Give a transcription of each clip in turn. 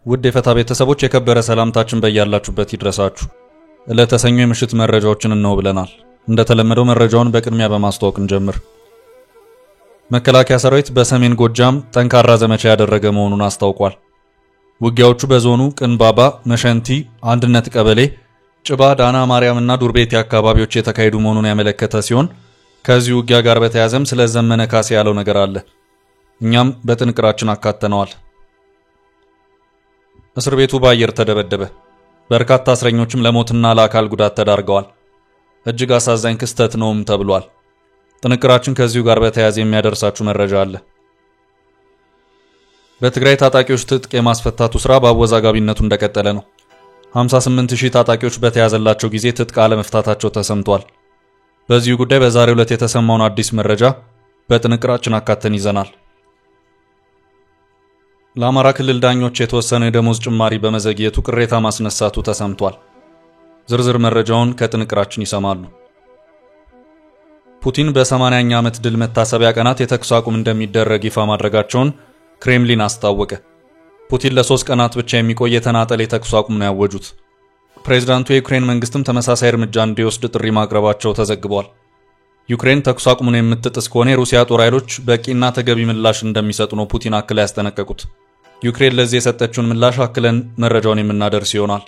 ውድ የፈታ ቤተሰቦች የከበረ ሰላምታችን በእያላችሁበት ይድረሳችሁ። ለተሰኙ የምሽት መረጃዎችን ነው ብለናል። እንደተለመደው መረጃውን በቅድሚያ በማስተዋወቅ እንጀምር። መከላከያ ሰራዊት በሰሜን ጎጃም ጠንካራ ዘመቻ ያደረገ መሆኑን አስታውቋል። ውጊያዎቹ በዞኑ ቅንባባ፣ መሸንቲ፣ አንድነት ቀበሌ፣ ጭባ፣ ዳና ማርያምና ዱርቤቴ አካባቢዎች የተካሄዱ መሆኑን ያመለከተ ሲሆን ከዚህ ውጊያ ጋር በተያያዘም ስለ ዘመነ ካሴ ያለው ነገር አለ። እኛም በጥንቅራችን አካተነዋል። እስር ቤቱ በአየር ተደበደበ። በርካታ እስረኞችም ለሞትና ለአካል ጉዳት ተዳርገዋል። እጅግ አሳዛኝ ክስተት ነውም ተብሏል። ጥንቅራችን ከዚሁ ጋር በተያያዘ የሚያደርሳችሁ መረጃ አለ። በትግራይ ታጣቂዎች ትጥቅ የማስፈታቱ ስራ በአወዛጋቢነቱ እንደቀጠለ ነው። 58000 ታጣቂዎች በተያዘላቸው ጊዜ ትጥቅ አለመፍታታቸው ተሰምቷል። በዚሁ ጉዳይ በዛሬው ዕለት የተሰማውን አዲስ መረጃ በጥንቅራችን አካተን ይዘናል። ለአማራ ክልል ዳኞች የተወሰነ የደሞዝ ጭማሪ በመዘግየቱ ቅሬታ ማስነሳቱ ተሰምቷል። ዝርዝር መረጃውን ከጥንቅራችን ይሰማሉ። ፑቲን በ80ኛ ዓመት ድል መታሰቢያ ቀናት የተኩስ አቁም እንደሚደረግ ይፋ ማድረጋቸውን ክሬምሊን አስታወቀ። ፑቲን ለ3 ቀናት ብቻ የሚቆይ የተናጠል የተኩስ አቁም ነው ያወጁት። ፕሬዝዳንቱ የዩክሬን መንግስትም ተመሳሳይ እርምጃ እንዲወስድ ጥሪ ማቅረባቸው ተዘግቧል። ዩክሬን ተኩስ አቁሙን የምትጥስ ከሆነ የሩሲያ ጦር ኃይሎች በቂና ተገቢ ምላሽ እንደሚሰጡ ነው ፑቲን አክለው ያስጠነቀቁት። ዩክሬን ለዚህ የሰጠችውን ምላሽ አክለን መረጃውን የምናደርስ ይሆናል።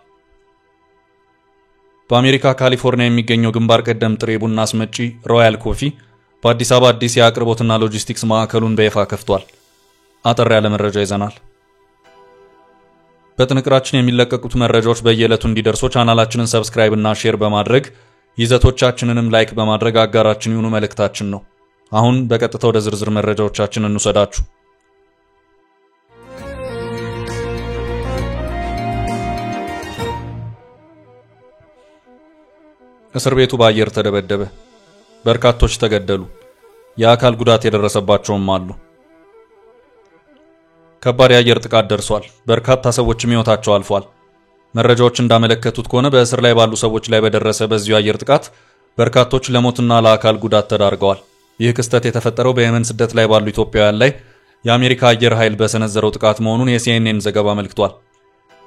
በአሜሪካ ካሊፎርኒያ የሚገኘው ግንባር ቀደም ጥሬ ቡና አስመጪ ሮያል ኮፊ በአዲስ አበባ አዲስ የአቅርቦትና ሎጂስቲክስ ማዕከሉን በይፋ ከፍቷል። አጠር ያለ መረጃ ይዘናል። በጥንቅራችን የሚለቀቁት መረጃዎች በየዕለቱ እንዲደርሱ ቻናላችንን ሰብስክራይብ እና ሼር በማድረግ ይዘቶቻችንንም ላይክ በማድረግ አጋራችን ይሁኑ መልእክታችን ነው። አሁን በቀጥታ ወደ ዝርዝር መረጃዎቻችን እንውሰዳችሁ። እስር ቤቱ በአየር ተደበደበ። በርካቶች ተገደሉ። የአካል ጉዳት የደረሰባቸውም አሉ። ከባድ የአየር ጥቃት ደርሷል። በርካታ ሰዎችም ሕይወታቸው አልፏል። መረጃዎች እንዳመለከቱት ከሆነ በእስር ላይ ባሉ ሰዎች ላይ በደረሰ በዚሁ አየር ጥቃት በርካቶች ለሞትና ለአካል ጉዳት ተዳርገዋል። ይህ ክስተት የተፈጠረው በየመን ስደት ላይ ባሉ ኢትዮጵያውያን ላይ የአሜሪካ አየር ኃይል በሰነዘረው ጥቃት መሆኑን የሲኤንኤን ዘገባ አመልክቷል።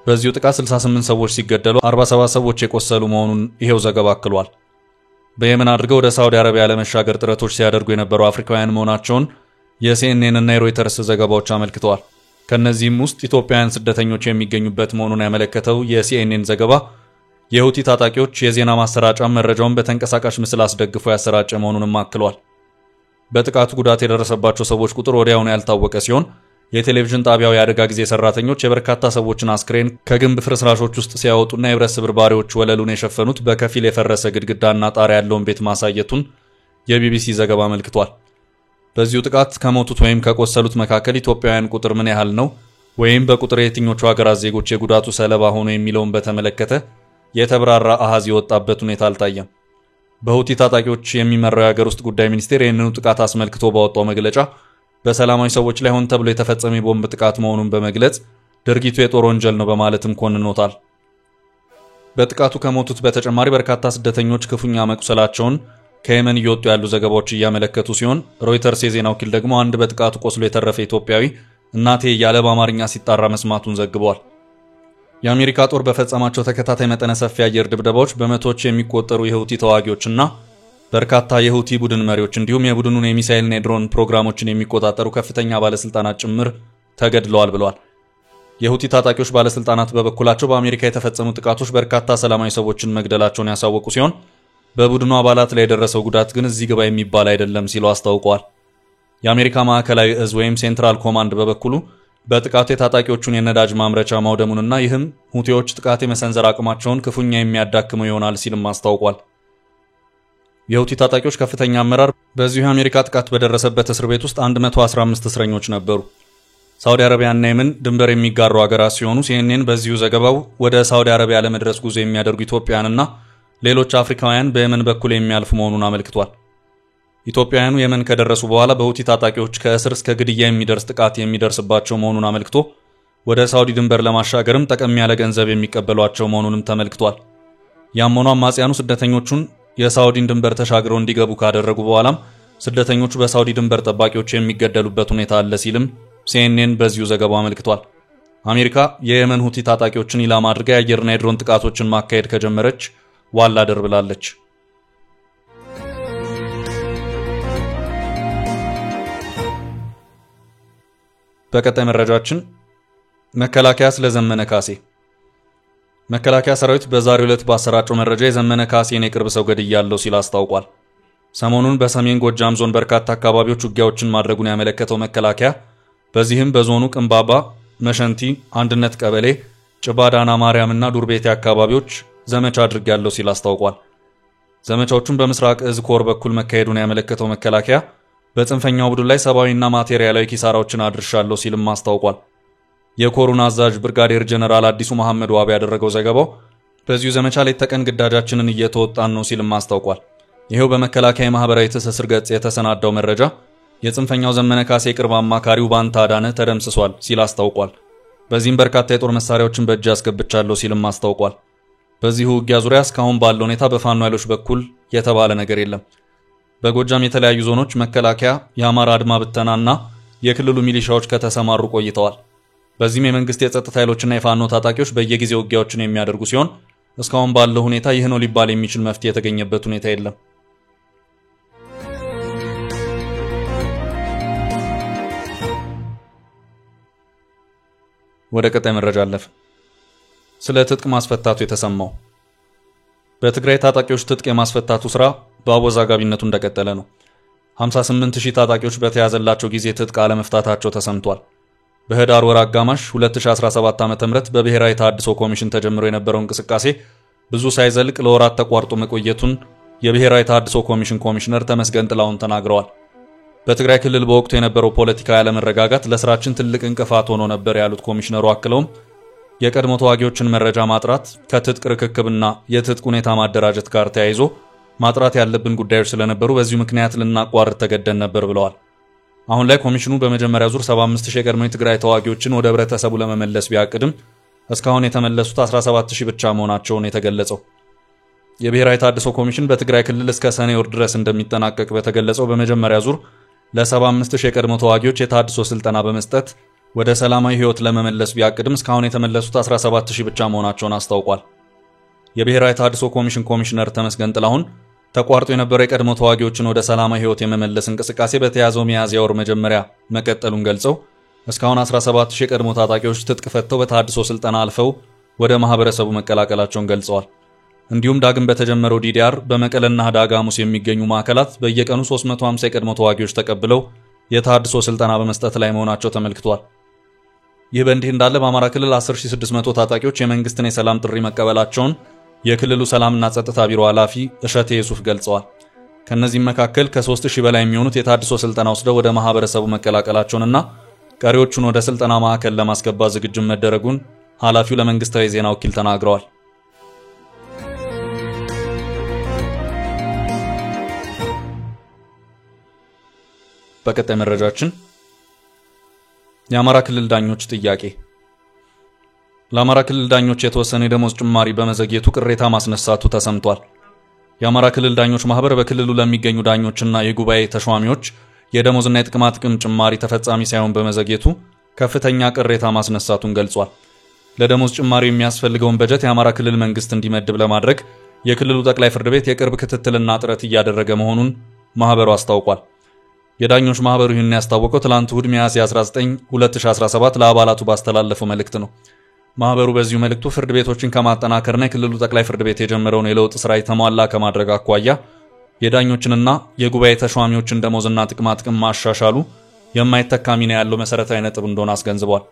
በዚሁ ጥቃት 68 ሰዎች ሲገደሉ 47 ሰዎች የቆሰሉ መሆኑን ይሄው ዘገባ አክሏል። በየመን አድርገው ወደ ሳውዲ አረቢያ ለመሻገር ጥረቶች ሲያደርጉ የነበሩ አፍሪካውያን መሆናቸውን የሲኤንኤን እና የሮይተርስ ዘገባዎች አመልክተዋል። ከነዚህም ውስጥ ኢትዮጵያውያን ስደተኞች የሚገኙበት መሆኑን ያመለከተው የሲኤንኤን ዘገባ የሁቲ ታጣቂዎች የዜና ማሰራጫ መረጃውን በተንቀሳቃሽ ምስል አስደግፎ ያሰራጨ መሆኑንም አክሏል። በጥቃቱ ጉዳት የደረሰባቸው ሰዎች ቁጥር ወዲያውኑ ያልታወቀ ሲሆን የቴሌቪዥን ጣቢያው የአደጋ ጊዜ ሰራተኞች የበርካታ ሰዎችን አስክሬን ከግንብ ፍርስራሾች ውስጥ ሲያወጡና የብረት ስብርባሪዎች ወለሉን የሸፈኑት በከፊል የፈረሰ ግድግዳና ጣሪያ ያለውን ቤት ማሳየቱን የቢቢሲ ዘገባ አመልክቷል። በዚሁ ጥቃት ከሞቱት ወይም ከቆሰሉት መካከል ኢትዮጵያውያን ቁጥር ምን ያህል ነው ወይም በቁጥር የትኞቹ ሀገራት ዜጎች የጉዳቱ ሰለባ ሆኖ የሚለውን በተመለከተ የተብራራ አሃዝ የወጣበት ሁኔታ አልታየም። በሁቲ ታጣቂዎች የሚመራው የሀገር ውስጥ ጉዳይ ሚኒስቴር ይህንኑ ጥቃት አስመልክቶ ባወጣው መግለጫ በሰላማዊ ሰዎች ላይ ሆን ተብሎ የተፈጸመ የቦምብ ጥቃት መሆኑን በመግለጽ ድርጊቱ የጦር ወንጀል ነው በማለትም ኮንኖታል። በጥቃቱ ከሞቱት በተጨማሪ በርካታ ስደተኞች ክፉኛ መቁሰላቸውን ከየመን እየወጡ ያሉ ዘገባዎች እያመለከቱ ሲሆን ሮይተርስ የዜና ወኪል ደግሞ አንድ በጥቃቱ ቆስሎ የተረፈ ኢትዮጵያዊ እናቴ እያለ በአማርኛ ሲጣራ መስማቱን ዘግቧል። የአሜሪካ ጦር በፈጸማቸው ተከታታይ መጠነ ሰፊ አየር ድብደባዎች በመቶዎች የሚቆጠሩ የሁቲ ተዋጊዎችና በርካታ የሁቲ ቡድን መሪዎች እንዲሁም የቡድኑን የሚሳኤልና የድሮን ፕሮግራሞችን የሚቆጣጠሩ ከፍተኛ ባለስልጣናት ጭምር ተገድለዋል ብለዋል። የሁቲ ታጣቂዎች ባለስልጣናት በበኩላቸው በአሜሪካ የተፈጸሙ ጥቃቶች በርካታ ሰላማዊ ሰዎችን መግደላቸውን ያሳወቁ ሲሆን በቡድኑ አባላት ላይ የደረሰው ጉዳት ግን እዚህ ግባ የሚባል አይደለም ሲሉ አስታውቀዋል። የአሜሪካ ማዕከላዊ እዝ ወይም ሴንትራል ኮማንድ በበኩሉ በጥቃቱ የታጣቂዎቹን የነዳጅ ማምረቻ ማውደሙንና ይህም ሁቲዎች ጥቃት የመሰንዘር አቅማቸውን ክፉኛ የሚያዳክመው ይሆናል ሲልም አስታውቋል። የሁቲ ታጣቂዎች ከፍተኛ አመራር በዚሁ የአሜሪካ ጥቃት በደረሰበት እስር ቤት ውስጥ 115 እስረኞች ነበሩ። ሳውዲ አረቢያና የመን ድንበር የሚጋሩ ሀገራት ሲሆኑ ሲኤንኤን በዚሁ ዘገባው ወደ ሳውዲ አረቢያ ለመድረስ ጉዞ የሚያደርጉ ኢትዮጵያውያንና ሌሎች አፍሪካውያን በየመን በኩል የሚያልፉ መሆኑን አመልክቷል። ኢትዮጵያውያኑ የመን ከደረሱ በኋላ በሁቲ ታጣቂዎች ከእስር እስከ ግድያ የሚደርስ ጥቃት የሚደርስባቸው መሆኑን አመልክቶ ወደ ሳውዲ ድንበር ለማሻገርም ጠቀም ያለ ገንዘብ የሚቀበሏቸው መሆኑንም ተመልክቷል። ያም ሆኖ አማጽያኑ ስደተኞቹን የሳውዲን ድንበር ተሻግረው እንዲገቡ ካደረጉ በኋላም ስደተኞቹ በሳውዲ ድንበር ጠባቂዎች የሚገደሉበት ሁኔታ አለ ሲልም ሲኤንኤን በዚሁ ዘገባው አመልክቷል። አሜሪካ የየመን ሁቲ ታጣቂዎችን ኢላማ አድርጋ የአየርና የድሮን ጥቃቶችን ማካሄድ ከጀመረች ዋላ ደር ብላለች። በቀጣይ መረጃችን መከላከያ ስለ ዘመነ ካሴ። መከላከያ ሰራዊት በዛሬው ዕለት ባሰራጨው መረጃ የዘመነ ካሴን የቅርብ ሰው ገድያለሁ ሲል አስታውቋል። ሰሞኑን በሰሜን ጎጃም ዞን በርካታ አካባቢዎች ውጊያዎችን ማድረጉን ያመለከተው መከላከያ በዚህም በዞኑ ቅንባባ፣ መሸንቲ፣ አንድነት ቀበሌ፣ ጭባዳና ማርያምና ዱርቤቴ አካባቢዎች ዘመቻ አድርጌያለሁ ሲል አስታውቋል። ዘመቻዎቹን በምስራቅ እዝ ኮር በኩል መካሄዱን ያመለከተው መከላከያ በጽንፈኛው ቡድን ላይ ሰብአዊና ማቴሪያላዊ ኪሳራዎችን አድርሻለሁ ሲልም አስታውቋል። የኮሩን አዛዥ ብርጋዴር ጀነራል አዲሱ መሐመድ ዋቢ ያደረገው ዘገባው በዚሁ ዘመቻ ላይ ተቀን ግዳጃችንን እየተወጣን ነው ሲልም አስታውቋል። ይሄው በመከላከያ ማህበራዊ ትስስር ገጽ የተሰናዳው መረጃ የጽንፈኛው ዘመነ ካሴ ቅርብ አማካሪው ባንታ አዳነ ተደምስሷል ሲል አስታውቋል። በዚህም በርካታ የጦር መሳሪያዎችን በእጅ አስገብቻለሁ ሲልም አስታውቋል። በዚሁ ውጊያ ዙሪያ እስካሁን ባለው ሁኔታ በፋኖ ኃይሎች በኩል የተባለ ነገር የለም። በጎጃም የተለያዩ ዞኖች መከላከያ፣ የአማራ አድማ ብተናና የክልሉ ሚሊሻዎች ከተሰማሩ ቆይተዋል። በዚህም የመንግስት የጸጥታ ኃይሎችና የፋኖ ታጣቂዎች በየጊዜው ውጊያዎችን የሚያደርጉ ሲሆን እስካሁን ባለው ሁኔታ ይህ ነው ሊባል የሚችል መፍትሄ የተገኘበት ሁኔታ የለም። ወደ ቀጣይ መረጃ አለፈ። ስለ ትጥቅ ማስፈታቱ የተሰማው በትግራይ ታጣቂዎች ትጥቅ የማስፈታቱ ስራ በአወዛጋቢነቱ እንደቀጠለ ነው። 58000 ታጣቂዎች በተያዘላቸው ጊዜ ትጥቅ አለመፍታታቸው ተሰምቷል። በህዳር ወር አጋማሽ 2017 ዓ.ም በብሔራዊ ተሃድሶ ኮሚሽን ተጀምሮ የነበረው እንቅስቃሴ ብዙ ሳይዘልቅ ለወራት ተቋርጦ መቆየቱን የብሔራዊ ተሃድሶ ኮሚሽን ኮሚሽነር ተመስገን ጥላሁን ተናግረዋል። በትግራይ ክልል በወቅቱ የነበረው ፖለቲካዊ አለመረጋጋት ለስራችን ትልቅ እንቅፋት ሆኖ ነበር ያሉት ኮሚሽነሩ አክለውም የቀድሞ ተዋጊዎችን መረጃ ማጥራት ከትጥቅ ርክክብና የትጥቅ ሁኔታ ማደራጀት ጋር ተያይዞ ማጥራት ያለብን ጉዳዮች ስለነበሩ በዚሁ ምክንያት ልናቋርጥ ተገደን ነበር ብለዋል። አሁን ላይ ኮሚሽኑ በመጀመሪያ ዙር 75000 የቀድሞ የትግራይ ተዋጊዎችን ወደ ህብረተሰቡ ለመመለስ ቢያቅድም እስካሁን የተመለሱት 17000 ብቻ መሆናቸውን የተገለጸው የብሔራዊ ተሃድሶ ኮሚሽን በትግራይ ክልል እስከ ሰኔ ወር ድረስ እንደሚጠናቀቅ በተገለጸው በመጀመሪያ ዙር ለ75000 የቀድሞ ተዋጊዎች የታድሶ ስልጠና በመስጠት ወደ ሰላማዊ ህይወት ለመመለስ ቢያቅድም እስካሁን የተመለሱት 17000 ብቻ መሆናቸውን አስታውቋል። የብሔራዊ ተሃድሶ ኮሚሽን ኮሚሽነር ተመስገን ጥላሁን ተቋርጦ የነበረው የቀድሞ ተዋጊዎችን ወደ ሰላማዊ ህይወት የመመለስ እንቅስቃሴ በተያዘው ሚያዝያ ወር መጀመሪያ መቀጠሉን ገልጸው እስካሁን 17000 የቀድሞ ታጣቂዎች ትጥቅ ፈተው በተሃድሶ ስልጠና አልፈው ወደ ማህበረሰቡ መቀላቀላቸውን ገልጸዋል። እንዲሁም ዳግም በተጀመረው ዲዲአር በመቀለና ዳጋ ሐሙስ የሚገኙ ማዕከላት በየቀኑ 350 የቀድሞ ተዋጊዎች ተቀብለው የተሃድሶ ስልጠና በመስጠት ላይ መሆናቸው ተመልክቷል። ይህ በእንዲህ እንዳለ በአማራ ክልል 10600 ታጣቂዎች የመንግስትን የሰላም ጥሪ መቀበላቸውን የክልሉ ሰላምና ጸጥታ ቢሮ ኃላፊ እሸቴ ዩሱፍ ገልጸዋል። ከነዚህም መካከል ከ3000 በላይ የሚሆኑት የተሃድሶ ስልጠና ወስደው ወደ ማህበረሰቡ መቀላቀላቸውንና ቀሪዎቹን ወደ ስልጠና ማዕከል ለማስገባት ዝግጁ መደረጉን ኃላፊው ለመንግስታዊ ዜና ወኪል ተናግረዋል። በቀጣይ መረጃችን የአማራ ክልል ዳኞች ጥያቄ። ለአማራ ክልል ዳኞች የተወሰነ የደሞዝ ጭማሪ በመዘግየቱ ቅሬታ ማስነሳቱ ተሰምቷል። የአማራ ክልል ዳኞች ማህበር በክልሉ ለሚገኙ ዳኞችና የጉባኤ ተሿሚዎች የደሞዝና የጥቅማ ጥቅም ጭማሪ ተፈጻሚ ሳይሆን በመዘግየቱ ከፍተኛ ቅሬታ ማስነሳቱን ገልጿል። ለደሞዝ ጭማሪ የሚያስፈልገውን በጀት የአማራ ክልል መንግስት እንዲመድብ ለማድረግ የክልሉ ጠቅላይ ፍርድ ቤት የቅርብ ክትትልና ጥረት እያደረገ መሆኑን ማህበሩ አስታውቋል። የዳኞች ማህበሩ ይህን ያስታወቀው ትላንት እሁድ ሚያዝያ 19 2017 ለአባላቱ ባስተላለፈው መልእክት ነው። ማህበሩ በዚሁ መልእክቱ ፍርድ ቤቶችን ከማጠናከርና የክልሉ ጠቅላይ ፍርድ ቤት የጀመረውን የለውጥ ስራ የተሟላ ከማድረግ አኳያ የዳኞችንና የጉባኤ ተሿሚዎችን ደሞዝና ጥቅማ ጥቅም ማሻሻሉ የማይተካ ሚና ያለው መሰረታዊ ነጥብ እንደሆነ አስገንዝቧል።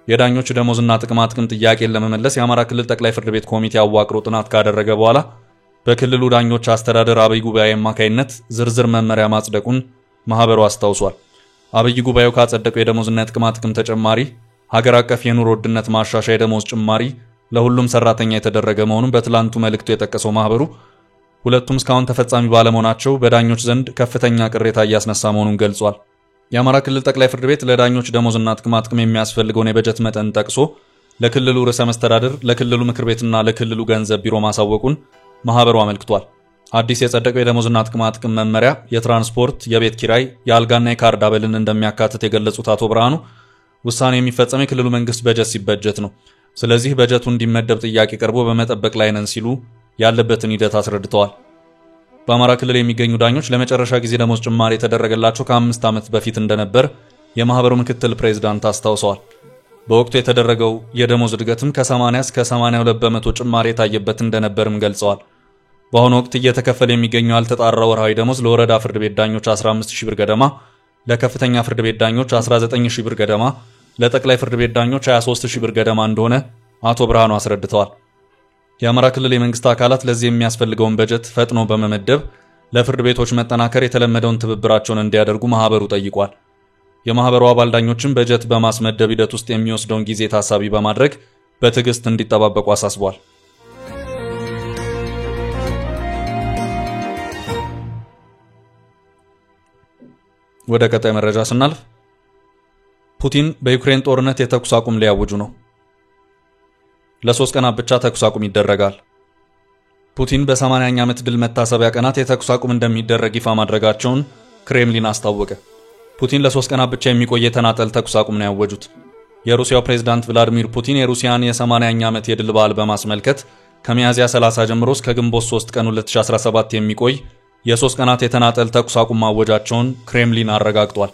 የዳኞች ደሞዝና ጥቅማ ጥቅም ጥያቄን ለመመለስ የአማራ ክልል ጠቅላይ ፍርድ ቤት ኮሚቴ አዋቅሮ ጥናት ካደረገ በኋላ በክልሉ ዳኞች አስተዳደር አብይ ጉባኤ አማካይነት ዝርዝር መመሪያ ማጽደቁን ማህበሩ አስታውሷል። አብይ ጉባኤው ካጸደቀው የደሞዝና የጥቅማ ጥቅም ተጨማሪ ሀገር አቀፍ የኑሮ ውድነት ማሻሻያ የደሞዝ ጭማሪ ለሁሉም ሰራተኛ የተደረገ መሆኑን በትላንቱ መልእክቱ የጠቀሰው ማህበሩ ሁለቱም እስካሁን ተፈጻሚ ባለመሆናቸው በዳኞች ዘንድ ከፍተኛ ቅሬታ እያስነሳ መሆኑን ገልጿል። የአማራ ክልል ጠቅላይ ፍርድ ቤት ለዳኞች ደሞዝና ጥቅማ ጥቅም የሚያስፈልገውን የበጀት መጠን ጠቅሶ ለክልሉ ርዕሰ መስተዳድር፣ ለክልሉ ምክር ቤትና ለክልሉ ገንዘብ ቢሮ ማሳወቁን ማህበሩ አመልክቷል። አዲስ የጸደቀው የደሞዝና ጥቅማ ጥቅም መመሪያ የትራንስፖርት፣ የቤት ኪራይ፣ የአልጋና የካርድ አበልን እንደሚያካትት የገለጹት አቶ ብርሃኑ ውሳኔ የሚፈጸመው የክልሉ መንግስት በጀት ሲበጀት ነው። ስለዚህ በጀቱ እንዲመደብ ጥያቄ ቀርቦ በመጠበቅ ላይ ነን ሲሉ ያለበትን ሂደት አስረድተዋል። በአማራ ክልል የሚገኙ ዳኞች ለመጨረሻ ጊዜ ደሞዝ ጭማሪ የተደረገላቸው ከ5 ዓመት በፊት እንደነበር የማህበሩ ምክትል ፕሬዝዳንት አስታውሰዋል። በወቅቱ የተደረገው የደሞዝ እድገትም ከ80 እስከ 82 በመቶ ጭማሪ የታየበት እንደነበርም ገልጸዋል። በአሁኑ ወቅት እየተከፈለ የሚገኘው ያልተጣራ ወርሃዊ ደሞዝ ለወረዳ ፍርድ ቤት ዳኞች 15000 ብር ገደማ፣ ለከፍተኛ ፍርድ ቤት ዳኞች 19000 ብር ገደማ፣ ለጠቅላይ ፍርድ ቤት ዳኞች 23000 ብር ገደማ እንደሆነ አቶ ብርሃኑ አስረድተዋል። የአማራ ክልል የመንግስት አካላት ለዚህ የሚያስፈልገውን በጀት ፈጥኖ በመመደብ ለፍርድ ቤቶች መጠናከር የተለመደውን ትብብራቸውን እንዲያደርጉ ማህበሩ ጠይቋል። የማህበሩ አባል ዳኞችን በጀት በማስመደብ ሂደት ውስጥ የሚወስደውን ጊዜ ታሳቢ በማድረግ በትዕግስት እንዲጠባበቁ አሳስቧል። ወደ ቀጣይ መረጃ ስናልፍ ፑቲን በዩክሬን ጦርነት የተኩስ አቁም ሊያውጁ ነው። ለ3 ቀናት ብቻ ተኩስ አቁም ይደረጋል። ፑቲን በ80ኛ ዓመት ድል መታሰቢያ ቀናት የተኩስ አቁም እንደሚደረግ ይፋ ማድረጋቸውን ክሬምሊን አስታወቀ። ፑቲን ለ3 ቀናት ብቻ የሚቆይ የተናጠል ተኩስ አቁም ነው ያወጁት። የሩሲያው ፕሬዝዳንት ቭላዲሚር ፑቲን የሩሲያን የ80ኛ ዓመት የድል በዓል በማስመልከት ከሚያዝያ 30 ጀምሮ እስከ ግንቦት 3 ቀን 2017 የሚቆይ የ3 ቀናት የተናጠል ተኩስ አቁም ማወጃቸውን ክሬምሊን አረጋግጧል።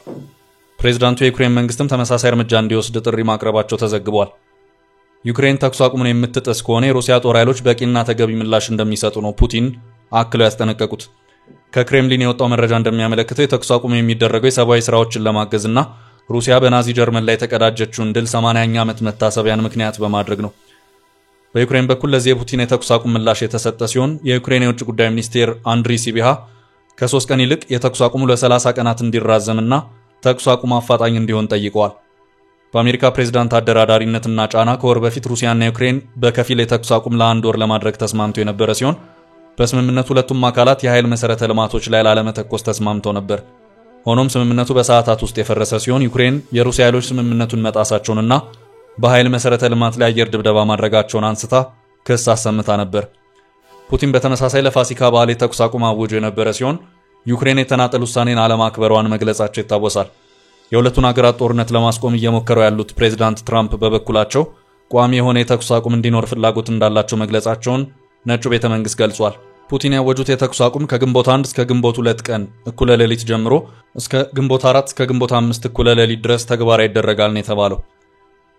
ፕሬዝዳንቱ የዩክሬን መንግስትም ተመሳሳይ እርምጃ እንዲወስድ ጥሪ ማቅረባቸው ተዘግቧል። ዩክሬን ተኩስ አቁሙን የምትጥስ ከሆነ የሩሲያ ጦር ኃይሎች በቂና ተገቢ ምላሽ እንደሚሰጡ ነው ፑቲን አክለው ያስጠነቀቁት። ከክሬምሊን የወጣው መረጃ እንደሚያመለክተው የተኩስ አቁም የሚደረገው የሰብአዊ ስራዎችን ለማገዝና ሩሲያ በናዚ ጀርመን ላይ የተቀዳጀችውን ድል 80ኛ ዓመት መታሰቢያን ምክንያት በማድረግ ነው። በዩክሬን በኩል ለዚህ የፑቲን የተኩስ አቁም ምላሽ የተሰጠ ሲሆን የዩክሬን የውጭ ጉዳይ ሚኒስቴር አንድሪ ሲቢሃ ከ3 ቀን ይልቅ የተኩስ አቁሙ ለ30 ቀናት እንዲራዘምና ተኩስ አቁም አፋጣኝ እንዲሆን ጠይቀዋል። በአሜሪካ ፕሬዝዳንት አደራዳሪነትና ጫና ከወር በፊት ሩሲያና ዩክሬን በከፊል የተኩስ አቁም ለ1 ወር ለማድረግ ተስማምተው የነበረ ሲሆን በስምምነቱ ሁለቱም አካላት የኃይል መሰረተ ልማቶች ላይ ላለመተኮስ ተስማምተው ነበር። ሆኖም ስምምነቱ በሰዓታት ውስጥ የፈረሰ ሲሆን ዩክሬን የሩሲያ ኃይሎች ስምምነቱን መጣሳቸውንና በኃይል መሰረተ ልማት ላይ አየር ድብደባ ማድረጋቸውን አንስታ ክስ አሰምታ ነበር። ፑቲን በተመሳሳይ ለፋሲካ በዓል የተኩስ አቁም አውጆ የነበረ ሲሆን ዩክሬን የተናጠል ውሳኔን አለማክበሯን መግለጻቸው ይታወሳል። የሁለቱን ሀገራት ጦርነት ለማስቆም እየሞከሩ ያሉት ፕሬዝዳንት ትራምፕ በበኩላቸው ቋሚ የሆነ የተኩስ አቁም እንዲኖር ፍላጎት እንዳላቸው መግለጻቸውን ነጩ ቤተ መንግስት ገልጿል። ፑቲን ያወጁት የተኩስ አቁም ከግንቦት 1 እስከ ግንቦት 2 ቀን እኩለ ሌሊት ጀምሮ እስከ ግንቦት 4 እስከ ግንቦት 5 እኩለ ሌሊት ድረስ ተግባራዊ ይደረጋል ነው የተባለው።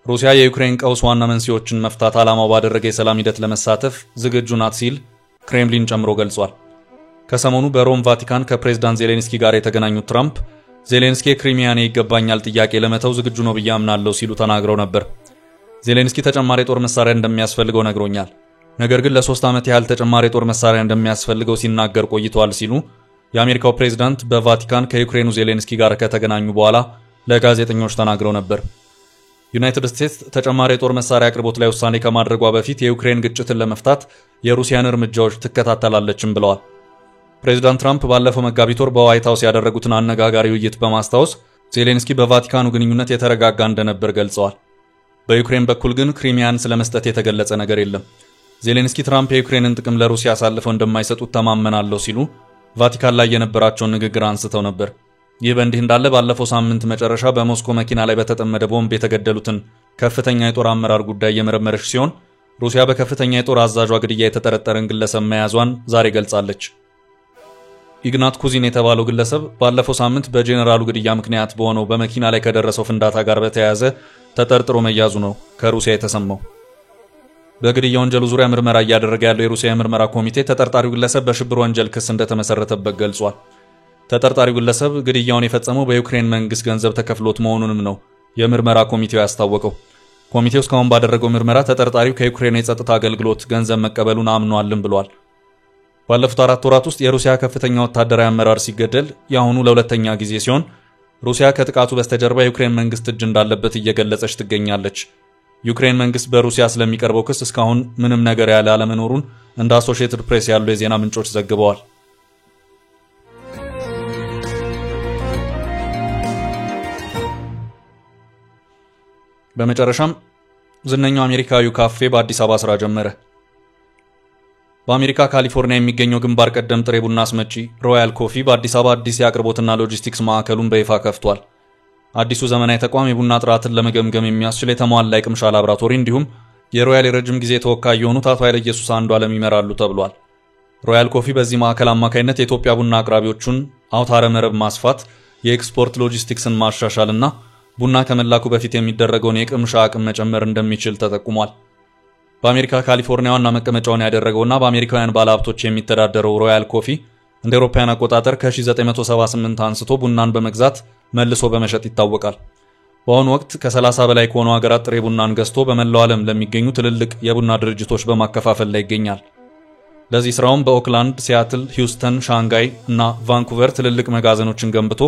ሩሲያ የዩክሬን ቀውስ ዋና መንስኤዎችን መፍታት ዓላማው ባደረገ የሰላም ሂደት ለመሳተፍ ዝግጁ ናት ሲል ክሬምሊን ጨምሮ ገልጿል። ከሰሞኑ በሮም ቫቲካን ከፕሬዝዳንት ዜሌንስኪ ጋር የተገናኙት ትራምፕ ዜሌንስኪ የክሪሚያን ይገባኛል ጥያቄ ለመተው ዝግጁ ነው ብዬ አምናለሁ ሲሉ ተናግረው ነበር። ዜሌንስኪ ተጨማሪ ጦር መሳሪያ እንደሚያስፈልገው ነግሮኛል፣ ነገር ግን ለ3 ዓመት ያህል ተጨማሪ ጦር መሳሪያ እንደሚያስፈልገው ሲናገር ቆይቷል ሲሉ የአሜሪካው ፕሬዝዳንት በቫቲካን ከዩክሬኑ ዜሌንስኪ ጋር ከተገናኙ በኋላ ለጋዜጠኞች ተናግረው ነበር። ዩናይትድ ስቴትስ ተጨማሪ የጦር መሳሪያ አቅርቦት ላይ ውሳኔ ከማድረጓ በፊት የዩክሬን ግጭትን ለመፍታት የሩሲያን እርምጃዎች ትከታተላለችም ብለዋል። ፕሬዝዳንት ትራምፕ ባለፈው መጋቢት ወር በዋይት ሃውስ ያደረጉትን አነጋጋሪ ውይይት በማስታወስ ዜሌንስኪ በቫቲካኑ ግንኙነት የተረጋጋ እንደነበር ገልጸዋል። በዩክሬን በኩል ግን ክሪሚያን ስለመስጠት የተገለጸ ነገር የለም። ዜሌንስኪ ትራምፕ የዩክሬንን ጥቅም ለሩሲያ አሳልፈው እንደማይሰጡት ተማመናለሁ ሲሉ ቫቲካን ላይ የነበራቸውን ንግግር አንስተው ነበር። ይህ በእንዲህ እንዳለ ባለፈው ሳምንት መጨረሻ በሞስኮ መኪና ላይ በተጠመደ ቦምብ የተገደሉትን ከፍተኛ የጦር አመራር ጉዳይ የመረመረች ሲሆን ሩሲያ በከፍተኛ የጦር አዛዧ ግድያ የተጠረጠረን ግለሰብ መያዟን ዛሬ ገልጻለች። ኢግናት ኩዚን የተባለው ግለሰብ ባለፈው ሳምንት በጄኔራሉ ግድያ ምክንያት በሆነው በመኪና ላይ ከደረሰው ፍንዳታ ጋር በተያያዘ ተጠርጥሮ መያዙ ነው ከሩሲያ የተሰማው። በግድያ ወንጀሉ ዙሪያ ምርመራ እያደረገ ያለው የሩሲያ ምርመራ ኮሚቴ ተጠርጣሪው ግለሰብ በሽብር ወንጀል ክስ እንደተመሰረተበት ገልጿል። ተጠርጣሪው ግለሰብ ግድያውን የፈጸመው በዩክሬን መንግስት ገንዘብ ተከፍሎት መሆኑንም ነው የምርመራ ኮሚቴው ያስታወቀው። ኮሚቴው እስካሁን ባደረገው ምርመራ ተጠርጣሪው ከዩክሬን የጸጥታ አገልግሎት ገንዘብ መቀበሉን አምኗልም ብሏል። ባለፉት 4 ወራት ውስጥ የሩሲያ ከፍተኛ ወታደራዊ አመራር ሲገደል የአሁኑ ለሁለተኛ ጊዜ ሲሆን ሩሲያ ከጥቃቱ በስተጀርባ የዩክሬን መንግስት እጅ እንዳለበት እየገለጸች ትገኛለች። ዩክሬን መንግስት በሩሲያ ስለሚቀርበው ክስ እስካሁን ምንም ነገር ያለ አለመኖሩን እንደ አሶሺየትድ ፕሬስ ያሉ የዜና ምንጮች ዘግበዋል። በመጨረሻም ዝነኛው አሜሪካዊው ካፌ በአዲስ አበባ ስራ ጀመረ። በአሜሪካ ካሊፎርኒያ የሚገኘው ግንባር ቀደም ጥሬ ቡና አስመጪ ሮያል ኮፊ በአዲስ አበባ አዲስ የአቅርቦትና ሎጂስቲክስ ማዕከሉን በይፋ ከፍቷል። አዲሱ ዘመናዊ ተቋም የቡና ጥራትን ለመገምገም የሚያስችል የተሟላ የቅምሻ ላብራቶሪ እንዲሁም የሮያል የረጅም ጊዜ ተወካይ የሆኑት አቶ ኃይለ ኢየሱስ አንዱዓለም ይመራሉ ተብሏል። ሮያል ኮፊ በዚህ ማዕከል አማካይነት የኢትዮጵያ ቡና አቅራቢዎቹን አውታረ መረብ ማስፋት፣ የኤክስፖርት ሎጂስቲክስን ማሻሻልና ቡና ከመላኩ በፊት የሚደረገውን የቅምሻ አቅም መጨመር እንደሚችል ተጠቁሟል። በአሜሪካ ካሊፎርኒያ ዋና መቀመጫውን ያደረገውና በአሜሪካውያን ባለሀብቶች የሚተዳደረው ሮያል ኮፊ እንደ አውሮፓውያን አቆጣጠር ከ1978 አንስቶ ቡናን በመግዛት መልሶ በመሸጥ ይታወቃል። በአሁኑ ወቅት ከ30 በላይ ከሆኑ ሀገራት ጥሬ ቡናን ገዝቶ በመላው ዓለም ለሚገኙ ትልልቅ የቡና ድርጅቶች በማከፋፈል ላይ ይገኛል። ለዚህ ስራውም በኦክላንድ፣ ሲያትል፣ ሂውስተን፣ ሻንጋይ እና ቫንኩቨር ትልልቅ መጋዘኖችን ገንብቶ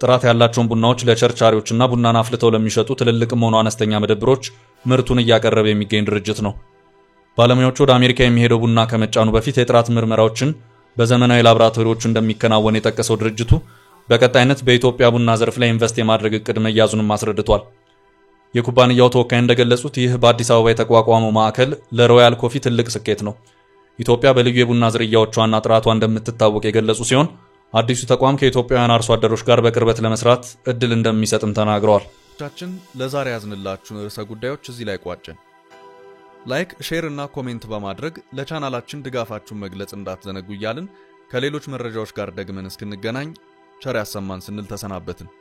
ጥራት ያላቸውን ቡናዎች ለቸርቻሪዎችና ቡናን አፍልተው ለሚሸጡ ትልልቅም ሆኑ አነስተኛ መደብሮች ምርቱን እያቀረበ የሚገኝ ድርጅት ነው። ባለሙያዎቹ ወደ አሜሪካ የሚሄደው ቡና ከመጫኑ በፊት የጥራት ምርመራዎችን በዘመናዊ ላብራቶሪዎች እንደሚከናወን የጠቀሰው ድርጅቱ በቀጣይነት በኢትዮጵያ ቡና ዘርፍ ላይ ኢንቨስት የማድረግ እቅድ መያዙንም አስረድቷል። የኩባንያው ተወካይ እንደገለጹት ይህ በአዲስ አበባ የተቋቋመው ማዕከል ለሮያል ኮፊ ትልቅ ስኬት ነው። ኢትዮጵያ በልዩ የቡና ዝርያዎቿና ጥራቷ እንደምትታወቅ የገለጹ ሲሆን አዲሱ ተቋም ከኢትዮጵያውያን አርሶ አደሮች ጋር በቅርበት ለመስራት እድል እንደሚሰጥም ተናግረዋል። ለዛሬ ያዝንላችሁን ርዕሰ ጉዳዮች እዚህ ላይ ቋጨን። ላይክ፣ ሼር እና ኮሜንት በማድረግ ለቻናላችን ድጋፋችሁን መግለጽ እንዳትዘነጉ እያልን ከሌሎች መረጃዎች ጋር ደግመን እስክንገናኝ ቸር ያሰማን ስንል ተሰናበትን።